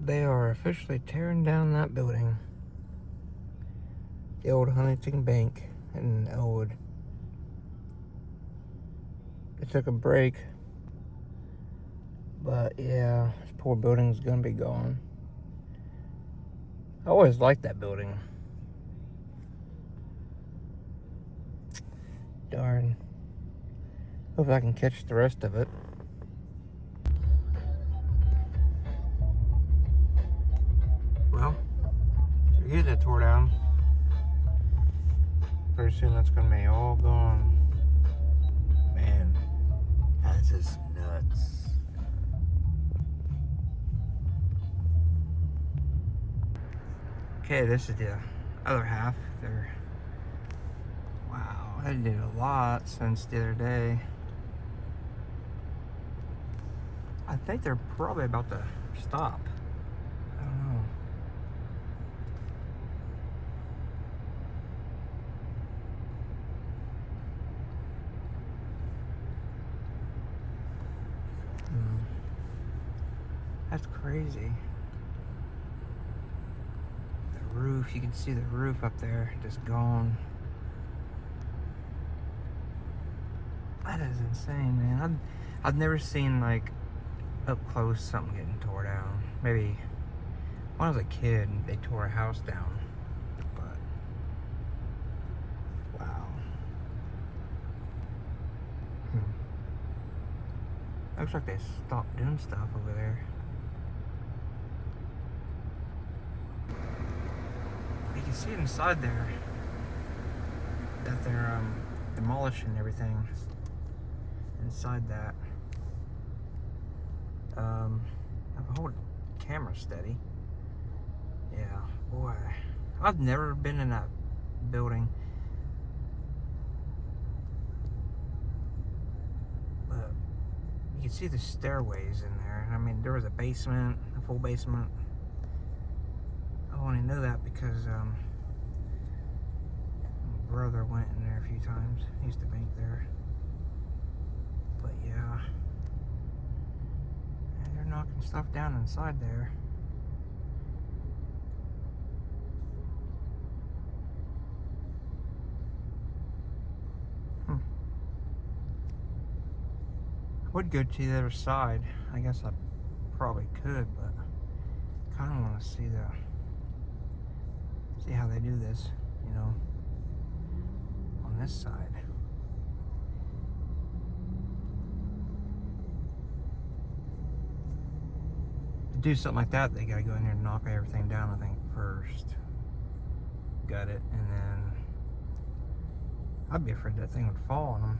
They are officially tearing down that building. The old Huntington Bank in Elwood. They took a break, but yeah, this poor building's gonna be gone. I always liked that building. Darn. Hope I can catch the rest of it. Well, here's that tore down. Pretty soon that's gonna be all gone. Man, that's just nuts. Okay, this is the other half. Wow, they did a lot since the other day. I think they're probably about to stop. I don't know. That's crazy. The roof, you can see the roof up there, just gone. That is insane, man. I've never seen, like, up close something getting tore down. Maybe when I was a kid, they tore a house down. But wow. Looks like they stopped doing stuff over there. You can see inside there that they're demolishing everything inside that. I'll hold the camera steady. Yeah, boy, I've never been in that building, but you can see the stairways in there. I mean, there was a basement, a full basement. I only know that because my brother went in there a few times. He used to bank there. But yeah, and they're knocking stuff down inside there. I would go to the other side. I guess I probably could, but I kind of want to see how they do this, you know, on this side. To do something like that, they gotta go in there and knock everything down, I think, first. Gut it, and then I'd be afraid that thing would fall on them.